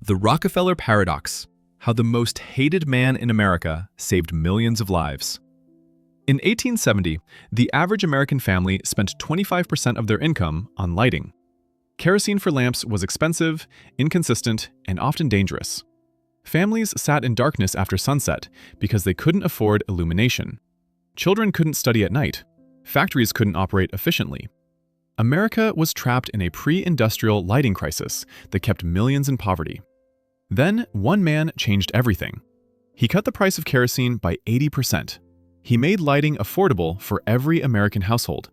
The Rockefeller Paradox: How the most hated man in America saved millions of lives. In 1870, the average American family spent 25% of their income on lighting. Kerosene for lamps was expensive, inconsistent, and often dangerous. Families sat in darkness after sunset because they couldn't afford illumination. Children couldn't study at night. Factories couldn't operate efficiently. America was trapped in a pre-industrial lighting crisis that kept millions in poverty. Then, one man changed everything. He cut the price of kerosene by 80%. He made lighting affordable for every American household.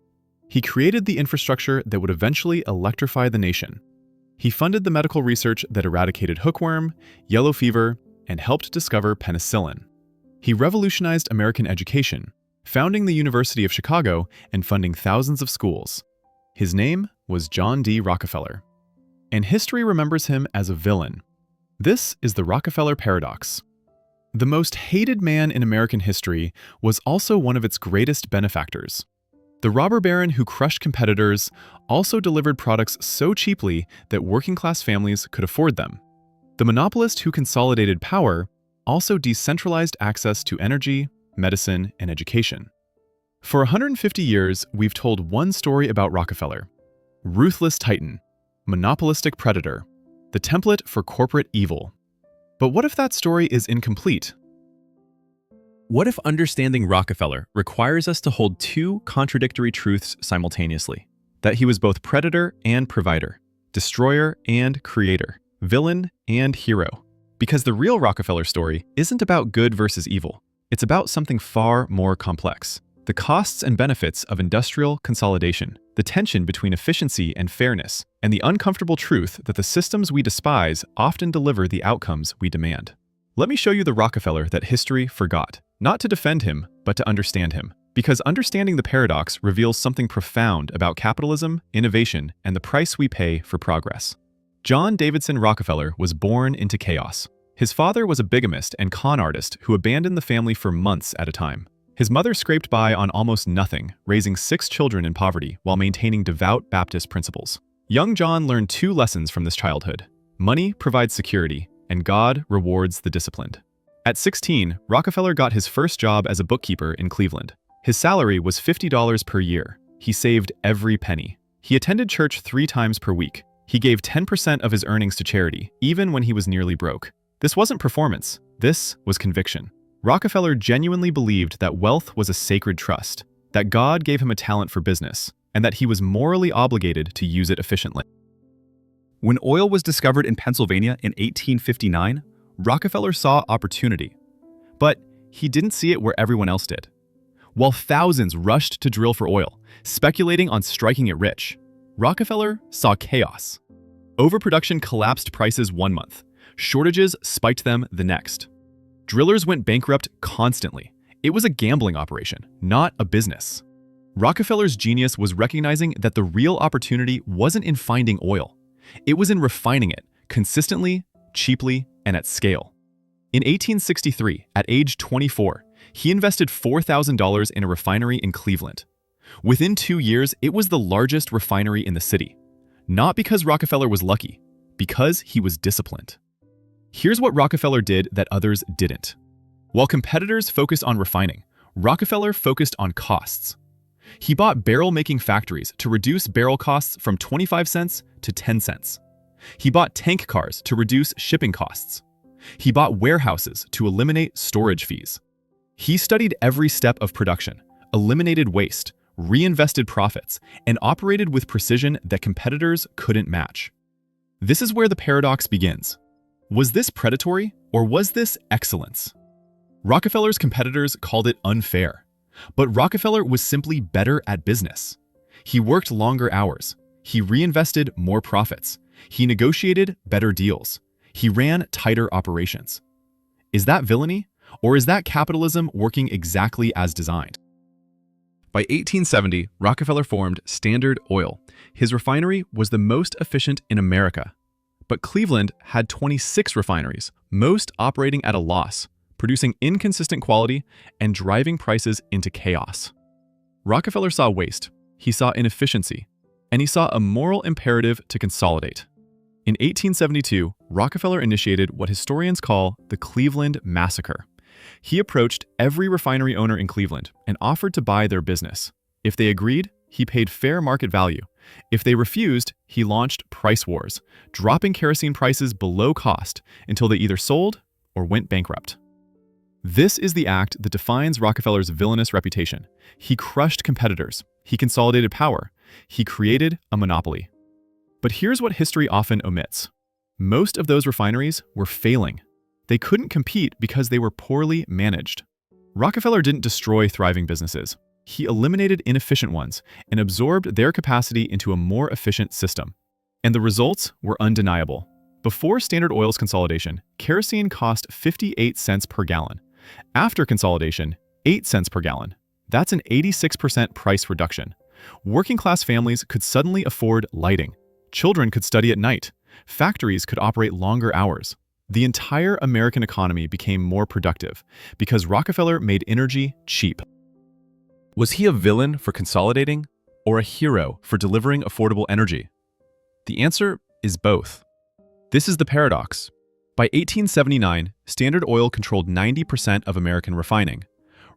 He created the infrastructure that would eventually electrify the nation. He funded the medical research that eradicated hookworm, yellow fever, and helped discover penicillin. He revolutionized American education, founding the University of Chicago and funding thousands of schools. His name was John D. Rockefeller, and history remembers him as a villain. This is the Rockefeller Paradox. The most hated man in American history was also one of its greatest benefactors. The robber baron who crushed competitors also delivered products so cheaply that working-class families could afford them. The monopolist who consolidated power also decentralized access to energy, medicine, and education. For 150 years, we've told one story about Rockefeller: ruthless titan, monopolistic predator, the template for corporate evil. But what if that story is incomplete? What if understanding Rockefeller requires us to hold two contradictory truths simultaneously? That he was both predator and provider, destroyer and creator, villain and hero. Because the real Rockefeller story isn't about good versus evil. It's about something far more complex: the costs and benefits of industrial consolidation, the tension between efficiency and fairness, and the uncomfortable truth that the systems we despise often deliver the outcomes we demand. Let me show you the Rockefeller that history forgot, not to defend him, but to understand him. Because understanding the paradox reveals something profound about capitalism, innovation, and the price we pay for progress. John Davidson Rockefeller was born into chaos. His father was a bigamist and con artist who abandoned the family for months at a time. His mother scraped by on almost nothing, raising 6 children in poverty while maintaining devout Baptist principles. Young John learned 2 lessons from this childhood: money provides security, and God rewards the disciplined. At 16, Rockefeller got his first job as a bookkeeper in Cleveland. His salary was $50 per year. He saved every penny. He attended church 3 times per week. He gave 10% of his earnings to charity, even when he was nearly broke. This wasn't performance. This was conviction. Rockefeller genuinely believed that wealth was a sacred trust, that God gave him a talent for business, and that he was morally obligated to use it efficiently. When oil was discovered in Pennsylvania in 1859, Rockefeller saw opportunity. But he didn't see it where everyone else did. While thousands rushed to drill for oil, speculating on striking it rich, Rockefeller saw chaos. Overproduction collapsed prices one month. Shortages spiked them the next. Drillers went bankrupt constantly. It was a gambling operation, not a business. Rockefeller's genius was recognizing that the real opportunity wasn't in finding oil. It was in refining it, consistently, cheaply, and at scale. In 1863, at age 24, he invested $4,000 in a refinery in Cleveland. Within 2 years, it was the largest refinery in the city. Not because Rockefeller was lucky, because he was disciplined. Here's what Rockefeller did that others didn't. While competitors focused on refining, Rockefeller focused on costs. He bought barrel-making factories to reduce barrel costs from 25 cents to 10 cents. He bought tank cars to reduce shipping costs. He bought warehouses to eliminate storage fees. He studied every step of production, eliminated waste, reinvested profits, and operated with precision that competitors couldn't match. This is where the paradox begins. Was this predatory, or was this excellence? Rockefeller's competitors called it unfair, but Rockefeller was simply better at business. He worked longer hours. He reinvested more profits. He negotiated better deals. He ran tighter operations. Is that villainy, or is that capitalism working exactly as designed? By 1870, Rockefeller formed Standard Oil. His refinery was the most efficient in America. But Cleveland had 26 refineries, most operating at a loss, producing inconsistent quality and driving prices into chaos. Rockefeller saw waste, he saw inefficiency, and he saw a moral imperative to consolidate. In 1872, Rockefeller initiated what historians call the Cleveland Massacre. He approached every refinery owner in Cleveland and offered to buy their business. If they agreed, he paid fair market value. If they refused, he launched price wars, dropping kerosene prices below cost until they either sold or went bankrupt. This is the act that defines Rockefeller's villainous reputation. He crushed competitors. He consolidated power. He created a monopoly. But here's what history often omits. Most of those refineries were failing. They couldn't compete because they were poorly managed. Rockefeller didn't destroy thriving businesses. He eliminated inefficient ones and absorbed their capacity into a more efficient system. And the results were undeniable. Before Standard Oil's consolidation, kerosene cost 58 cents per gallon. After consolidation, 8 cents per gallon. That's an 86% price reduction. Working-class families could suddenly afford lighting. Children could study at night. Factories could operate longer hours. The entire American economy became more productive because Rockefeller made energy cheap. Was he a villain for consolidating or a hero for delivering affordable energy? The answer is both. This is the paradox. By 1879, Standard Oil controlled 90% of American refining.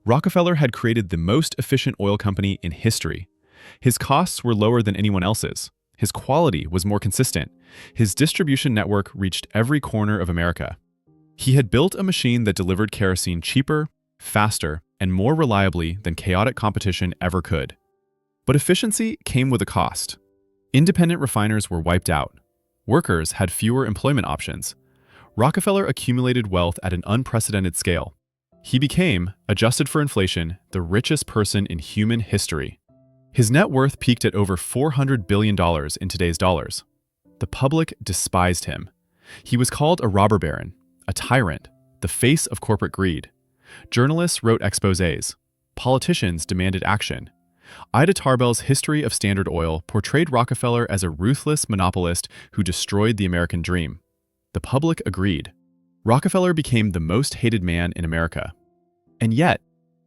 Rockefeller had created the most efficient oil company in history. His costs were lower than anyone else's. His quality was more consistent. His distribution network reached every corner of America. He had built a machine that delivered kerosene cheaper, faster, and more reliably than chaotic competition ever could. But efficiency came with a cost. Independent refiners were wiped out. Workers had fewer employment options. Rockefeller accumulated wealth at an unprecedented scale. He became, adjusted for inflation, the richest person in human history. His net worth peaked at over $400 billion in today's dollars. The public despised him. He was called a robber baron, a tyrant, the face of corporate greed. Journalists wrote exposés. Politicians demanded action. Ida Tarbell's History of Standard Oil portrayed Rockefeller as a ruthless monopolist who destroyed the American dream. The public agreed. Rockefeller became the most hated man in America. And yet,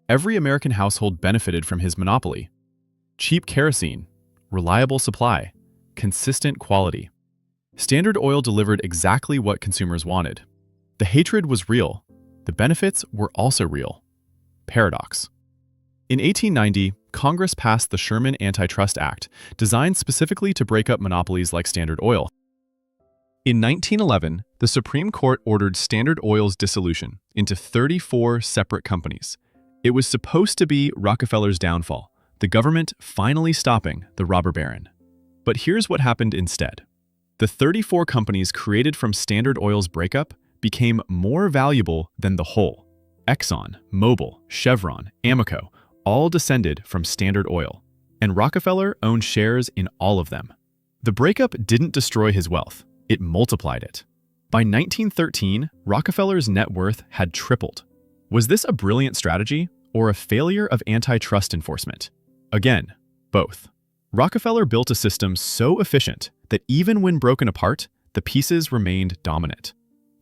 every American household benefited from his monopoly. Cheap kerosene, reliable supply, consistent quality. Standard Oil delivered exactly what consumers wanted. The hatred was real. The benefits were also real. Paradox. In 1890, Congress passed the Sherman Antitrust Act, designed specifically to break up monopolies like Standard Oil. In 1911, the Supreme Court ordered Standard Oil's dissolution into 34 separate companies. It was supposed to be Rockefeller's downfall, the government finally stopping the robber baron. But here's what happened instead. The 34 companies created from Standard Oil's breakup became more valuable than the whole. Exxon, Mobil, Chevron, Amoco, all descended from Standard Oil, and Rockefeller owned shares in all of them. The breakup didn't destroy his wealth, it multiplied it. By 1913, Rockefeller's net worth had tripled. Was this a brilliant strategy or a failure of antitrust enforcement? Again, both. Rockefeller built a system so efficient that even when broken apart, the pieces remained dominant.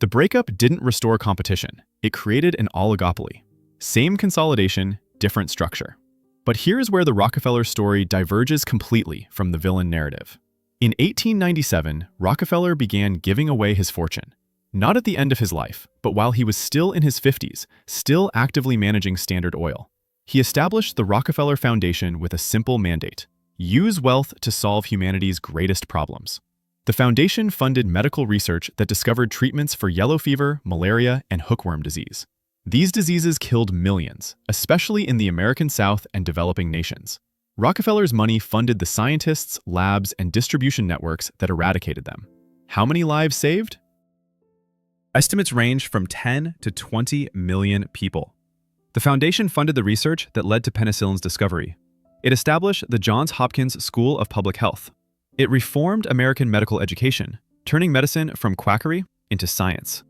The breakup didn't restore competition. It created an oligopoly. Same consolidation, different structure. But here's where the Rockefeller story diverges completely from the villain narrative. In 1897, Rockefeller began giving away his fortune. Not at the end of his life, but while he was still in his 50s, still actively managing Standard Oil. He established the Rockefeller Foundation with a simple mandate: use wealth to solve humanity's greatest problems. The foundation funded medical research that discovered treatments for yellow fever, malaria, and hookworm disease. These diseases killed millions, especially in the American South and developing nations. Rockefeller's money funded the scientists, labs, and distribution networks that eradicated them. How many lives saved? Estimates range from 10 to 20 million people. The foundation funded the research that led to penicillin's discovery. It established the Johns Hopkins School of Public Health. It reformed American medical education, turning medicine from quackery into science.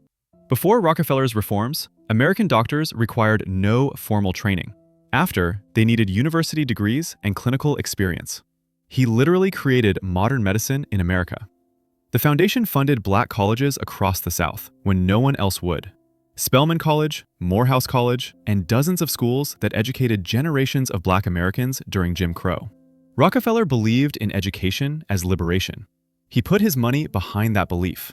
Before Rockefeller's reforms, American doctors required no formal training. After, they needed university degrees and clinical experience. He literally created modern medicine in America. The foundation funded black colleges across the South when no one else would. Spelman College, Morehouse College, and dozens of schools that educated generations of black Americans during Jim Crow. Rockefeller believed in education as liberation. He put his money behind that belief.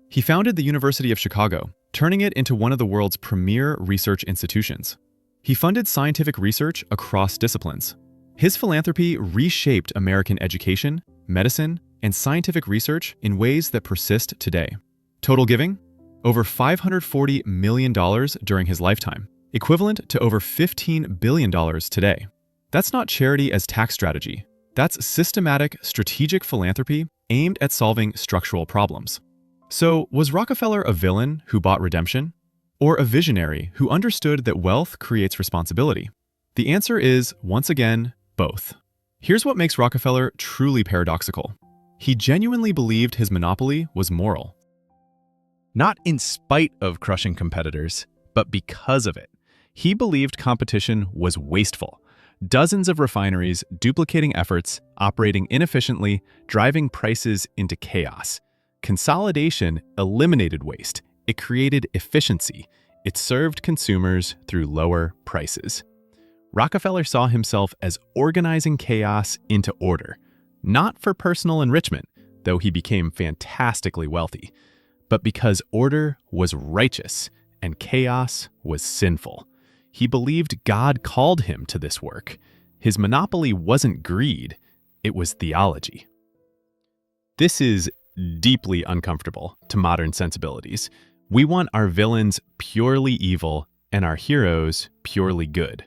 He founded the University of Chicago, turning it into one of the world's premier research institutions. He funded scientific research across disciplines. His philanthropy reshaped American education, medicine, and scientific research in ways that persist today. Total giving? Over $540 million during his lifetime, equivalent to over $15 billion today. That's not charity as tax strategy. That's systematic, strategic philanthropy aimed at solving structural problems. So, was Rockefeller a villain who bought redemption? Or a visionary who understood that wealth creates responsibility? The answer is, once again, both. Here's what makes Rockefeller truly paradoxical. He genuinely believed his monopoly was moral. Not in spite of crushing competitors, but because of it. He believed competition was wasteful. Dozens of refineries duplicating efforts, operating inefficiently, driving prices into chaos. Consolidation eliminated waste. It created efficiency. It served consumers through lower prices. Rockefeller saw himself as organizing chaos into order, not for personal enrichment, though he became fantastically wealthy, but because order was righteous and chaos was sinful. He believed God called him to this work. His monopoly wasn't greed, it was theology. This is deeply uncomfortable to modern sensibilities. We want our villains purely evil and our heroes purely good.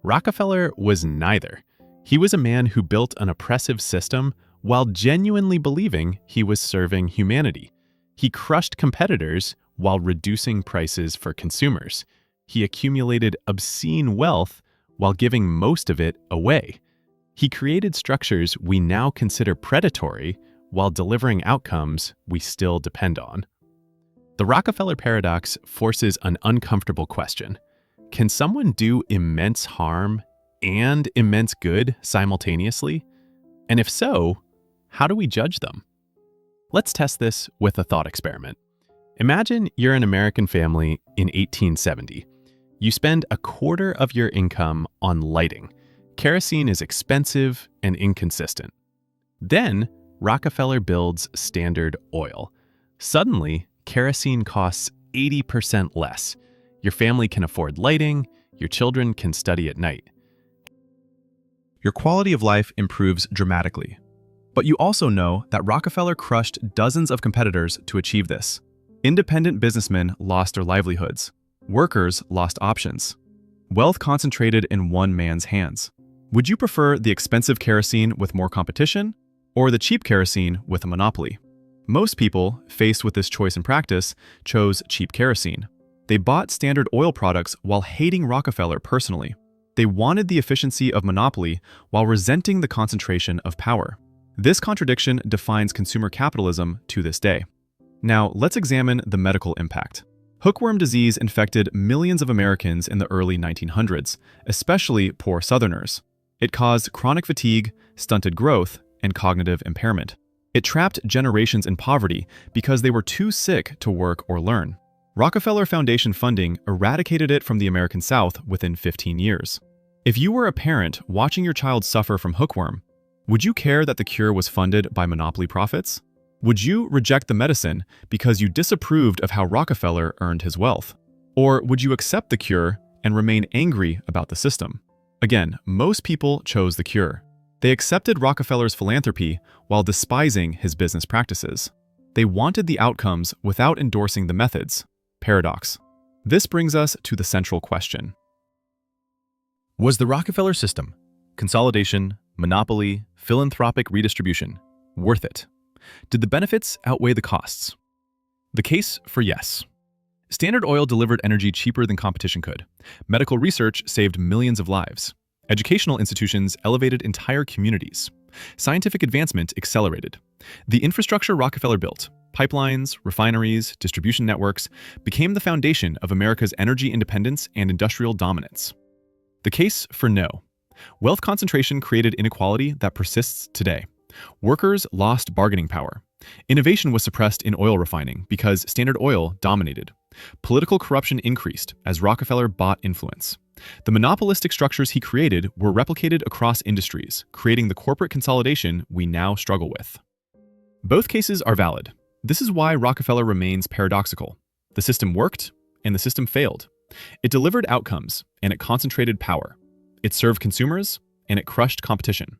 Rockefeller was neither. He was a man who built an oppressive system while genuinely believing he was serving humanity. He crushed competitors while reducing prices for consumers. He accumulated obscene wealth while giving most of it away. He created structures we now consider predatory while delivering outcomes we still depend on. The Rockefeller Paradox forces an uncomfortable question. Can someone do immense harm and immense good simultaneously? And if so, how do we judge them? Let's test this with a thought experiment. Imagine you're an American family in 1870. You spend a quarter of your income on lighting. Kerosene is expensive and inconsistent. Then, Rockefeller builds Standard Oil. Suddenly, kerosene costs 80% less. Your family can afford lighting, your children can study at night. Your quality of life improves dramatically. But you also know that Rockefeller crushed dozens of competitors to achieve this. Independent businessmen lost their livelihoods. Workers lost options. Wealth concentrated in one man's hands. Would you prefer the expensive kerosene with more competition, or the cheap kerosene with a monopoly? Most people, faced with this choice in practice, chose cheap kerosene. They bought Standard Oil products while hating Rockefeller personally. They wanted the efficiency of monopoly while resenting the concentration of power. This contradiction defines consumer capitalism to this day. Now, let's examine the medical impact. Hookworm disease infected millions of Americans in the early 1900s, especially poor Southerners. It caused chronic fatigue, stunted growth, and cognitive impairment. It trapped generations in poverty because they were too sick to work or learn. Rockefeller Foundation funding eradicated it from the American South within 15 years. If you were a parent watching your child suffer from hookworm, would you care that the cure was funded by monopoly profits? Would you reject the medicine because you disapproved of how Rockefeller earned his wealth? Or would you accept the cure and remain angry about the system? Again, most people chose the cure. They accepted Rockefeller's philanthropy while despising his business practices. They wanted the outcomes without endorsing the methods. Paradox. This brings us to the central question. Was the Rockefeller system, consolidation, monopoly, philanthropic redistribution, worth it? Did the benefits outweigh the costs? The case for yes. Standard Oil delivered energy cheaper than competition could. Medical research saved millions of lives. Educational institutions elevated entire communities. Scientific advancement accelerated. The infrastructure Rockefeller built, pipelines, refineries, distribution networks, became the foundation of America's energy independence and industrial dominance. The case for no. Wealth concentration created inequality that persists today. Workers lost bargaining power. Innovation was suppressed in oil refining because Standard Oil dominated. Political corruption increased as Rockefeller bought influence. The monopolistic structures he created were replicated across industries, creating the corporate consolidation we now struggle with. Both cases are valid. This is why Rockefeller remains paradoxical. The system worked, and the system failed. It delivered outcomes, and it concentrated power. It served consumers, and it crushed competition.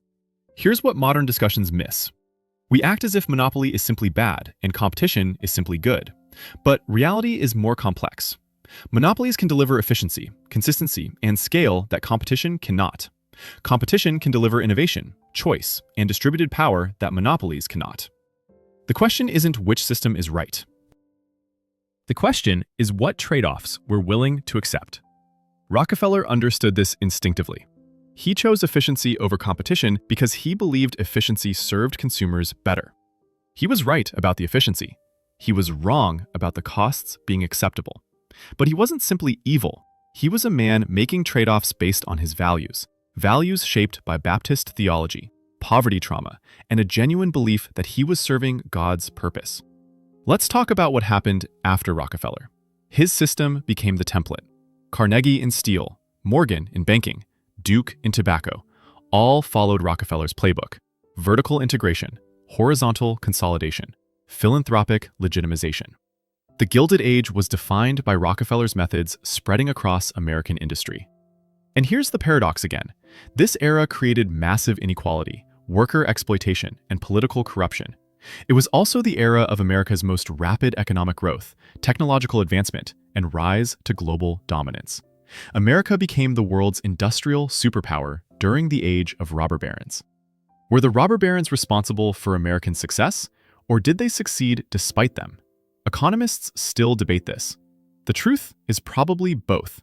Here's what modern discussions miss. We act as if monopoly is simply bad and competition is simply good. But reality is more complex. Monopolies can deliver efficiency, consistency, and scale that competition cannot. Competition can deliver innovation, choice, and distributed power that monopolies cannot. The question isn't which system is right. The question is what trade-offs we're willing to accept. Rockefeller understood this instinctively. He chose efficiency over competition because he believed efficiency served consumers better. He was right about the efficiency. He was wrong about the costs being acceptable. But he wasn't simply evil. He was a man making trade-offs based on his values shaped by Baptist theology, poverty trauma, and a genuine belief that he was serving God's purpose. Let's talk about what happened after Rockefeller. His system became the template. Carnegie in steel, Morgan in banking, Duke in tobacco, all followed Rockefeller's playbook: vertical integration, horizontal consolidation, philanthropic legitimization. The Gilded Age was defined by Rockefeller's methods spreading across American industry. And here's the paradox again. This era created massive inequality, worker exploitation, and political corruption. It was also the era of America's most rapid economic growth, technological advancement, and rise to global dominance. America became the world's industrial superpower during the age of robber barons. Were the robber barons responsible for American success, or did they succeed despite them? Economists still debate this. The truth is probably both.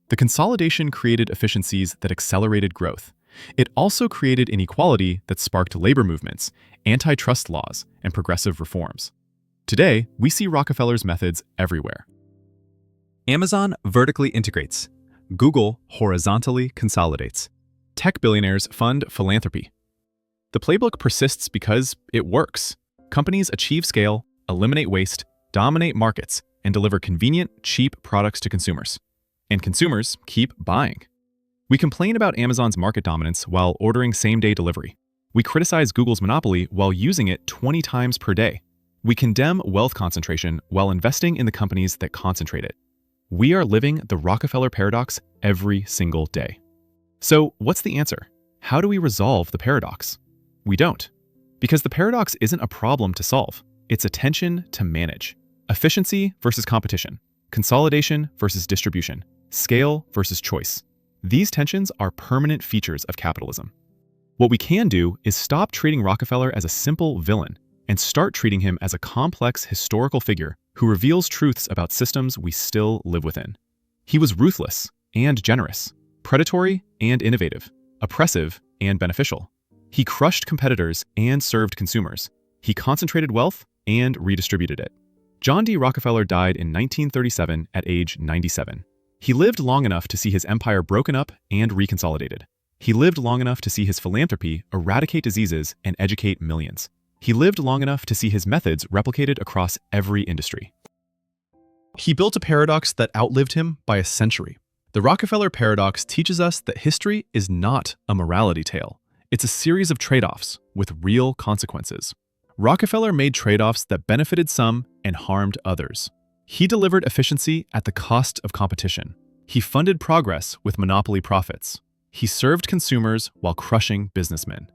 The consolidation created efficiencies that accelerated growth. It also created inequality that sparked labor movements, antitrust laws, and progressive reforms. Today, we see Rockefeller's methods everywhere. Amazon vertically integrates. Google horizontally consolidates. Tech billionaires fund philanthropy. The playbook persists because it works. Companies achieve scale, eliminate waste, dominate markets, and deliver convenient, cheap products to consumers. And consumers keep buying. We complain about Amazon's market dominance while ordering same-day delivery. We criticize Google's monopoly while using it 20 times per day. We condemn wealth concentration while investing in the companies that concentrate it. We are living the Rockefeller Paradox every single day. So, what's the answer? How do we resolve the paradox? We don't. Because the paradox isn't a problem to solve. It's a tension to manage. Efficiency versus competition. Consolidation versus distribution. Scale versus choice. These tensions are permanent features of capitalism. What we can do is stop treating Rockefeller as a simple villain and start treating him as a complex historical figure who reveals truths about systems we still live within. He was ruthless and generous, predatory and innovative, oppressive and beneficial. He crushed competitors and served consumers. He concentrated wealth and redistributed it. John D. Rockefeller died in 1937 at age 97. He lived long enough to see his empire broken up and reconsolidated. He lived long enough to see his philanthropy eradicate diseases and educate millions. He lived long enough to see his methods replicated across every industry. He built a paradox that outlived him by a century. The Rockefeller Paradox teaches us that history is not a morality tale. It's a series of trade-offs with real consequences. Rockefeller made trade-offs that benefited some and harmed others. He delivered efficiency at the cost of competition. He funded progress with monopoly profits. He served consumers while crushing businessmen.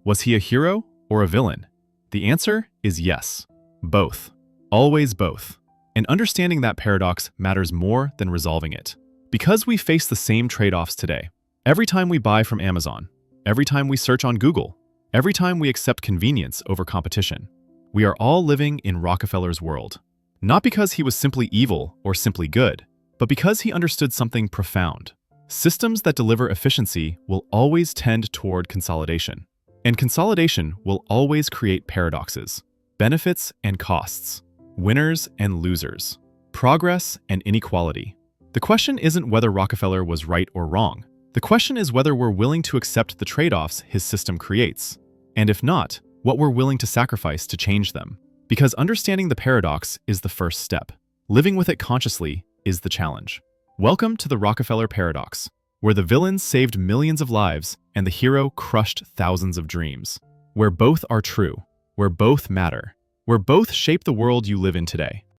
Was he a hero or a villain? The answer is yes. Both. Always both. And understanding that paradox matters more than resolving it. Because we face the same trade-offs today. Every time we buy from Amazon, every time we search on Google, every time we accept convenience over competition, we are all living in Rockefeller's world. Not because he was simply evil or simply good, but because he understood something profound. Systems that deliver efficiency will always tend toward consolidation. And consolidation will always create paradoxes, benefits and costs, winners and losers, progress and inequality. The question isn't whether Rockefeller was right or wrong. The question is whether we're willing to accept the trade-offs his system creates, and if not, what we're willing to sacrifice to change them. Because understanding the paradox is the first step. Living with it consciously is the challenge. Welcome to the Rockefeller Paradox, where the villain saved millions of lives and the hero crushed thousands of dreams. Where both are true. where both matter, where both shape the world you live in today.